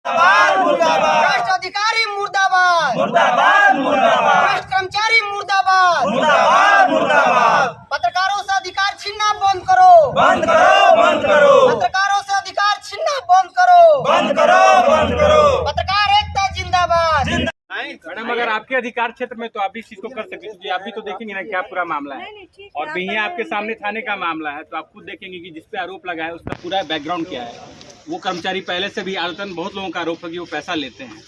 भ्रष्ट अधिकारी मुर्दाबाद, भ्रष्ट कर्मचारी मुर्दाबाद, पत्रकारों से अधिकार छीनना बंद करो, पत्रकारों से अधिकार छीनना बंद करो, पत्रकार एकता जिंदाबाद। मैडम, अगर आपके अधिकार क्षेत्र में तो आप भी इस चीज को कर सकते हैं। आप भी तो देखेंगे ना क्या पूरा मामला है, और बिहिया आपके सामने थाने का मामला है, तो आप खुद देखेंगे कि जिसपे आरोप लगा है उसका पूरा बैकग्राउंड क्या है। वो कर्मचारी पहले से भी आदतन बहुत लोगों का आरोप है कि वो पैसा लेते हैं।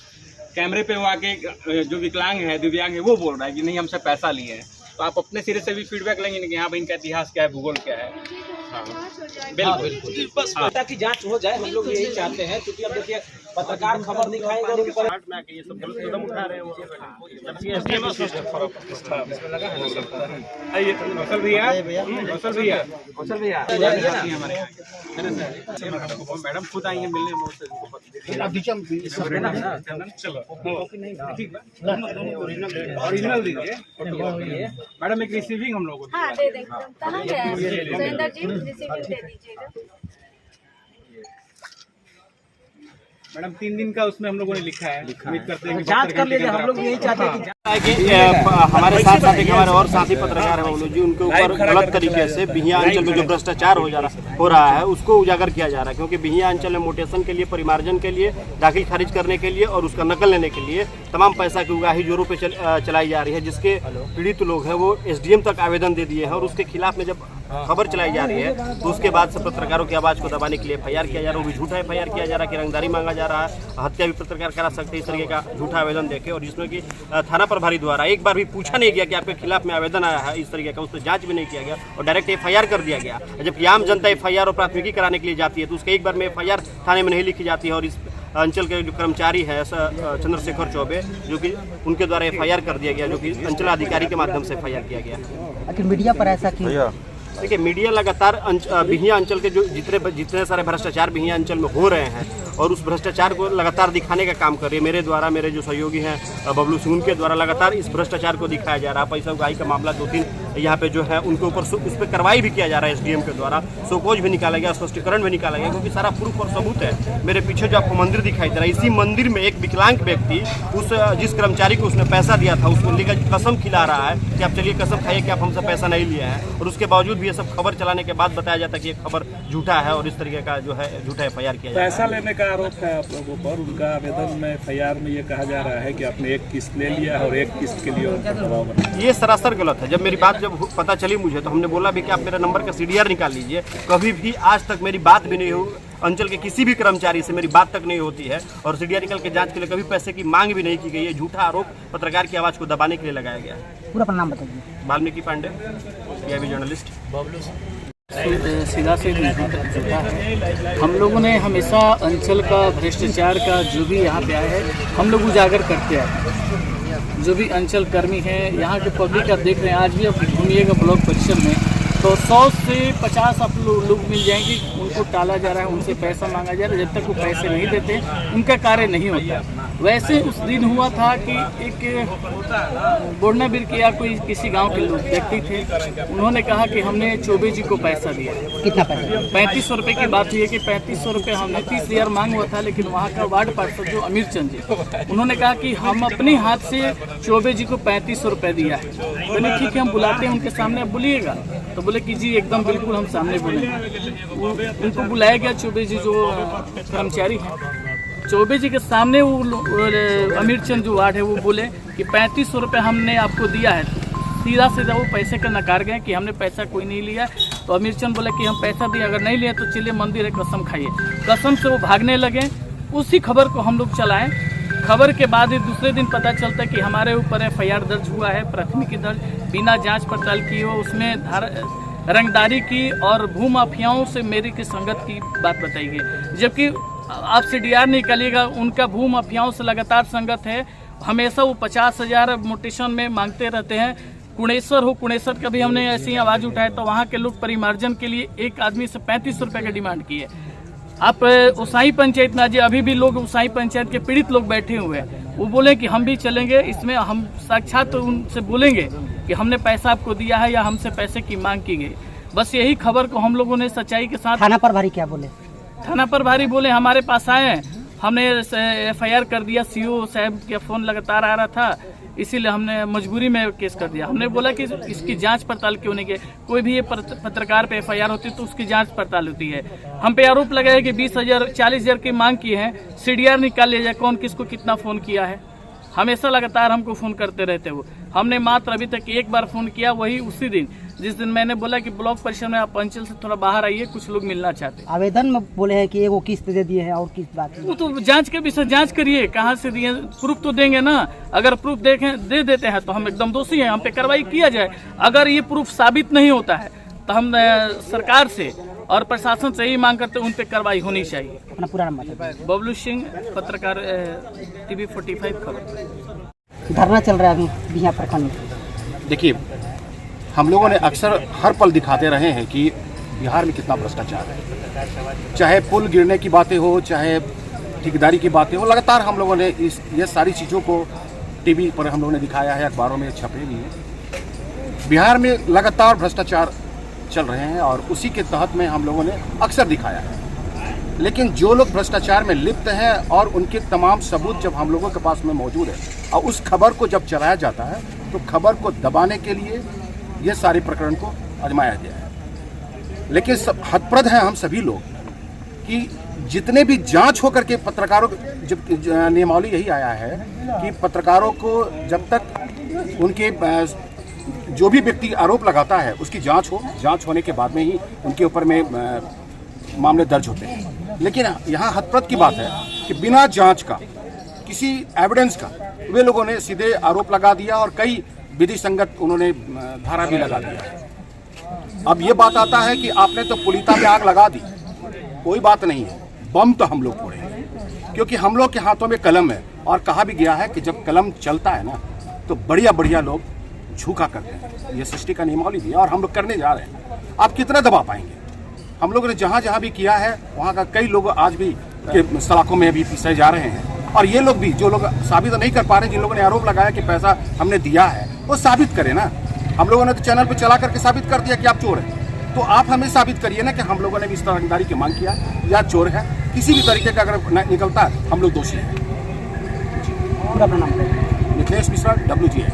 कैमरे पे वो आके जो विकलांग है, दिव्यांग है, वो बोल रहा है कि नहीं हमसे पैसा लिए हैं। तो आप अपने सिरे से भी फीडबैक लेंगे कि हाँ भाई इनका इतिहास क्या है, भूगोल क्या है। बिल्कुल बस की जांच हो जाए, हम लोग यही चाहते हैं, क्योंकि अब देखिए पत्रकार खबर दिखाएंगे और ये सब गलत कदम उठा रहे हैं। मैडम खुद आई है मिलने, ओरिजिनल दीजिए मैडम, एक रिसीविंग हम लोग दे देंगे। कहाँ गया है सुरेंद्र जी? रिसीविंग दे दीजिएगा मैडम। 3 दिन का उसमें हम लोगों ने लिखा है, उम्मीद करते हैं जांच कर लीजिए। हम लोग यही चाहते हैं कि हमारे साथ साथ हमारे और साथी पत्रकार हैं जी, उनके ऊपर गलत तरीके से बिहिया अंचल में जो भ्रष्टाचार हो रहा है उसको उजागर किया जा रहा है। क्योंकि बिहिया अंचल में मोटेशन के लिए, परिमार्जन के लिए, दाखिल खारिज करने के लिए और उसका नकल लेने के लिए तमाम पैसा की उगाही जोरों पे चलाई जा रही है। जिसके पीड़ित लोग हैं वो SDM तक आवेदन दे दिए हैं, और उसके खिलाफ में जब खबर चलाई जा रही है तो उसके बाद से पत्रकारों की आवाज़ को दबाने के लिए FIR किया जा रहा है। वो भी झूठा FIR किया जा रहा है कि रंगदारी मांगा जा रहा है, हत्या भी पत्रकार करा सकते हैं, इस तरीके का झूठा आवेदन देके, और जिसमें कि थाना प्रभारी द्वारा एक बार भी पूछा नहीं गया कि आपके खिलाफ में आवेदन आया है इस तरीके का, उस पर जांच भी नहीं किया गया और डायरेक्ट FIR कर दिया गया। जबकि आम जनता FIR और प्राथमिकी कराने के लिए जाती है तो उसके एक बार में FIR थाने में नहीं लिखी जाती है। और इस अंचल के जो कर्मचारी है चंद्रशेखर चौबे, जो कि उनके द्वारा FIR कर दिया गया, जो कि अंचल अधिकारी के माध्यम से FIR किया गया। आखिर मीडिया पर ऐसा क्यों? देखिए, मीडिया लगातार बिहिया अंचल के जो जितने सारे भ्रष्टाचार बिहिया अंचल में हो रहे हैं और उस भ्रष्टाचार को लगातार दिखाने का काम कर रही है। मेरे द्वारा, मेरे जो सहयोगी हैं बबलू सिंह, उनके द्वारा लगातार इस भ्रष्टाचार को दिखाया जा रहा है। पैसा उगाही का मामला 2-3 यहाँ पे जो है उनके ऊपर उस पर कार्रवाई भी किया जा रहा है। SDM के द्वारा शोकॉज भी निकाला गया, स्पष्टीकरण भी निकाला गया, क्योंकि सारा प्रूफ और सबूत है। मेरे पीछे जो आपको मंदिर दिखाई दे रहा है, इसी मंदिर में एक विकलांग व्यक्ति जिस कर्मचारी को उसने पैसा दिया था उसको लेकर कसम खिला रहा है कि आप चलिए कसम खाइए कि आप हमसे पैसा नहीं लिया है, और उसके बावजूद भी ये सब खबर चलाने के बाद बताया जाता है कि ये खबर झूठा है और इस तरीके का जो है झूठा FIR किया जाता है। पैसा लेने का आरोप है आप लोगों पर। उनका आवेदन में FIR में ये कहा जा रहा है कि आपने एक किस्त ले लिया और एक किस्त के लिए उनका दबाव बना। ये सरासर गलत है। जब मेरी बात जब पता चली मुझे तो हमने बोला भी कि आप मेरा नंबर का CDR निकाल लीजिए। कभी भी आज तक मेरी बात भी नहीं हुई, अंचल के किसी भी कर्मचारी से मेरी बात तक नहीं होती है, और CDR निकल के जांच के लिए कभी पैसे की मांग भी नहीं की गई है। झूठा आरोप पत्रकार की आवाज़ को दबाने के लिए लगाया गया है। पूरा नाम बताइए। Valmiki Pandey, PIB journalist. सीधा से झूठा है। हम लोगों ने हमेशा अंचल का भ्रष्टाचार का जो भी यहाँ पे आए हैं हम लोग उजागर करते हैं। जो भी अंचल कर्मी हैं, यहाँ के पब्लिक आप देख रहे हैं, आज भी आप घूमिएगा ब्लॉक परिसर में तो 100 से 50 आप लोग मिल जाएंगे, उनको टाला जा रहा है, उनसे पैसा मांगा जा रहा है। जब तक वो पैसे नहीं देते उनका कार्य नहीं होता। वैसे उस दिन हुआ था कि एक बोर्नाबिर के या कोई किसी गांव के लोग व्यक्ति थे, उन्होंने कहा कि हमने चौबे जी को पैसा दिया। कितना पैसा? 3500 रुपये की बात हुई है कि 3500 रुपये हमने 30,000 मांग हुआ था, लेकिन वहाँ का वार्ड पार्षद जो अमीर चंद जी, उन्होंने कहा कि हम अपने हाथ से चौबे जी को 3500 रुपये दिया है। बोले ठीक है, हम बुलाते हैं उनके सामने, आप बोलिएगा। तो बोले कि जी एकदम बिल्कुल हम सामने बोलेंगे। उनको बुलाया गया। चौबे जी जो कर्मचारी हैं, चौबे जी के सामने वो अमीर चंद जो वार्ड है वो बोले कि 3500 रुपये हमने आपको दिया है। सीधा सीधा वो पैसे का नकार गए कि हमने पैसा कोई नहीं लिया। तो अमीर चंद बोले कि हम पैसा दिए, अगर नहीं लिए तो चलिए मंदिर है, कसम खाइए। कसम से वो भागने लगे। उसी खबर को हम लोग चलाएं। खबर के बाद ही दूसरे दिन पता चलता है कि हमारे ऊपर FIR दर्ज हुआ है, प्राथमिकी दर्ज, बिना जांच पड़ताल किए हो उसमें रंगदारी की और भूमाफियाओं से मेरी की संगत की बात बताई गई। जबकि आप CDR निकालिएगा, उनका भूमाफियाओं से लगातार संगत है। हमेशा वो 50,000 मोटेशन में मांगते रहते हैं। कुणेश्वर हो, कुणेश्वर का भी हमने ऐसी आवाज़ उठाया तो वहाँ के लोग परिमार्जन के लिए एक आदमी से 3500 रुपये का डिमांड किए। आप उसाई पंचायत में आज अभी भी लोग उसाई पंचायत के पीड़ित लोग बैठे हुए हैं, वो बोले कि हम भी चलेंगे इसमें, हम साक्षात उनसे बोलेंगे कि हमने पैसा आपको दिया है या हमसे पैसे की मांग की गई। बस यही खबर को हम लोगों ने सच्चाई के साथ। थाना प्रभारी क्या बोले? थाना प्रभारी बोले हमारे पास आए, हमने FIR कर दिया। CO साहब का फ़ोन लगातार आ रहा था, इसीलिए हमने मजबूरी में केस कर दिया। हमने बोला कि इसकी जांच पड़ताल क्यों नहीं की। कोई भी ये पत्रकार पे FIR होती है तो उसकी जांच पड़ताल होती है। हम पे आरोप लगा है कि 20,000 40,000 की मांग की है, CDR निकाल लिया जाए कौन किसको कितना फ़ोन किया है। हमेशा लगातार हमको फ़ोन करते रहते वो। हमने मात्र अभी तक एक बार फ़ोन किया, वही उसी दिन जिस दिन मैंने बोला कि ब्लॉक परिषद में आप अंचल से थोड़ा बाहर आइए, कुछ लोग मिलना चाहते हैं। आवेदन में बोले हैं कि वो किस्त दे दिए हैं और किस बात वो तो जांच के विषय जांच करिए, कहाँ से दिए, प्रूफ तो देंगे ना। अगर प्रूफ दे देते हैं तो हम एकदम दोषी हैं, हम पे कार्रवाई किया जाए। अगर ये प्रूफ साबित नहीं होता है तो हम सरकार से और प्रशासन से ही मांग करते हैं उन पे कार्रवाई होनी चाहिए। अपना पूरा नाम बताइए। बबलू सिंह, पत्रकार, TV 45 खबर। धरना चल रहा है अभी बिहियां प्रखंड में। देखिए, हम लोगों ने अक्सर हर पल दिखाते रहे हैं कि बिहार में कितना भ्रष्टाचार है। चाहे पुल गिरने की बातें हो, चाहे ठेकेदारी की बातें हो, लगातार हम लोगों ने ये सारी चीज़ों को टीवी पर हम लोगों ने दिखाया है, अखबारों में छपे भी हैं। बिहार में लगातार भ्रष्टाचार चल रहे हैं और उसी के तहत में हम लोगों ने अक्सर दिखाया है। लेकिन जो लोग भ्रष्टाचार में लिप्त हैं और उनके तमाम सबूत जब हम लोगों के पास में मौजूद है और उस खबर को जब चलाया जाता है तो खबर को दबाने के लिए ये सारे प्रकरण को आजमाया गया है। लेकिन हतप्रद हैं हम सभी लोग कि जितने भी जांच होकर के पत्रकारों, जब नियमावली यही आया है कि पत्रकारों को जब तक उनके जो भी व्यक्ति आरोप लगाता है उसकी जांच हो, जांच होने के बाद में ही उनके ऊपर में मामले दर्ज होते हैं। लेकिन यहाँ हतप्रद की बात है कि बिना जांच का, किसी एविडेंस का, वे लोगों ने सीधे आरोप लगा दिया और कई विधि संगत उन्होंने धारा भी लगा दिया। अब ये बात आता है कि आपने तो पुलिता पे आग लगा दी, कोई बात नहीं है, बम तो हम लोग फोड़े हैं, क्योंकि हम लोग के हाथों में कलम है। और कहा भी गया है कि जब कलम चलता है ना तो बढ़िया बढ़िया लोग झुका करते हैं। ये सृष्टि का नियमावली भी है और हम लोग करने जा रहे हैं। आप कितना दबा पाएंगे? हम लोगों ने जहाँ जहाँ भी किया है वहाँ का कई लोग आज भी सलाखों में भी पीसे जा रहे हैं। और ये लोग भी, जो लोग साबित नहीं कर पा रहे, जिन लोगों ने आरोप लगाया कि पैसा हमने दिया है, वो साबित करें ना। हम लोगों ने तो चैनल पे चला करके साबित कर दिया कि आप चोर हैं, तो आप हमें साबित करिए ना कि हम लोगों ने भी इस तरहदारी की मांग किया या चोर है। किसी भी तरीके का अगर निकलता है हम लोग दोषी हैं। पूरा अपना नाम बताइए। निखिलेश मिश्रा, WGI।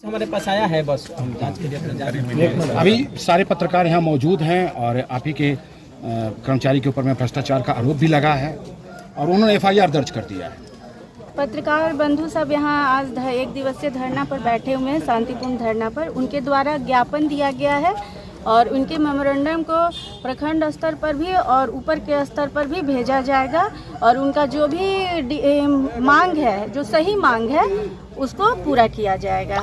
हमारे पास आया है, बस हम जांच के लिए अभी सारे पत्रकार यहाँ मौजूद हैं और आप ही के कर्मचारी के ऊपर में भ्रष्टाचार का आरोप भी लगा है और उन्होंने FIR दर्ज कर दिया है। पत्रकार बंधु सब यहाँ आज 1 दिवसीय धरना पर बैठे हुए हैं, शांतिपूर्ण धरना पर। उनके द्वारा ज्ञापन दिया गया है और उनके मेमोरेंडम को प्रखंड स्तर पर भी और ऊपर के स्तर पर भी भेजा जाएगा और उनका जो भी मांग है, जो सही मांग है, उसको पूरा किया जाएगा।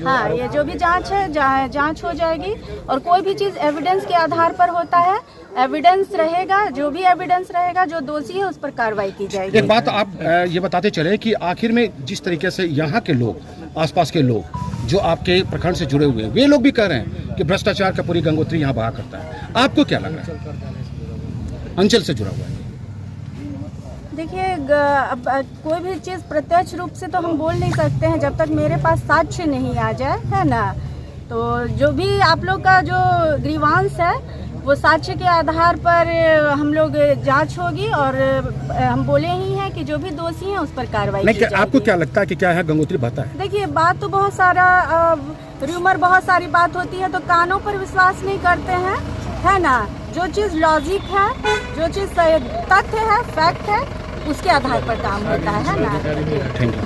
हाँ, ये जो भी जांच है, जांच हो जाएगी और कोई भी चीज़ एविडेंस के आधार पर होता है। एविडेंस रहेगा, जो भी एविडेंस रहेगा, जो दोषी है उस पर कार्रवाई की जाएगी। एक बात आप ये बताते चले कि आखिर में जिस तरीके से यहाँ के लोग, आसपास के लोग जो आपके प्रखंड से जुड़े हुए हैं, वे लोग भी कह रहे हैं कि भ्रष्टाचार का पूरी गंगोत्री यहाँ बहा करता है। आपको क्या लग रहा है? अंचल से जुड़ा हुआ है। देखिए, अब कोई भी चीज़ प्रत्यक्ष रूप से तो हम बोल नहीं सकते हैं जब तक मेरे पास साक्ष्य नहीं आ जाए, है ना। तो जो भी आप लोग का जो ग्रीवांस है वो साक्ष्य के आधार पर हम लोग जांच होगी और हम बोले ही हैं कि जो भी दोषी हैं उस पर कार्रवाई की जाएगी। आपको क्या लगता है कि क्या है गंगोत्री बहता है? देखिए, बात तो बहुत सारा र्यूमर, बहुत सारी बात होती है, तो कानों पर विश्वास नहीं करते हैं, है ना। जो चीज़ लॉजिक है, जो चीज़ तथ्य है, फैक्ट है, उसके आधार पर काम होता है ना। Thank you.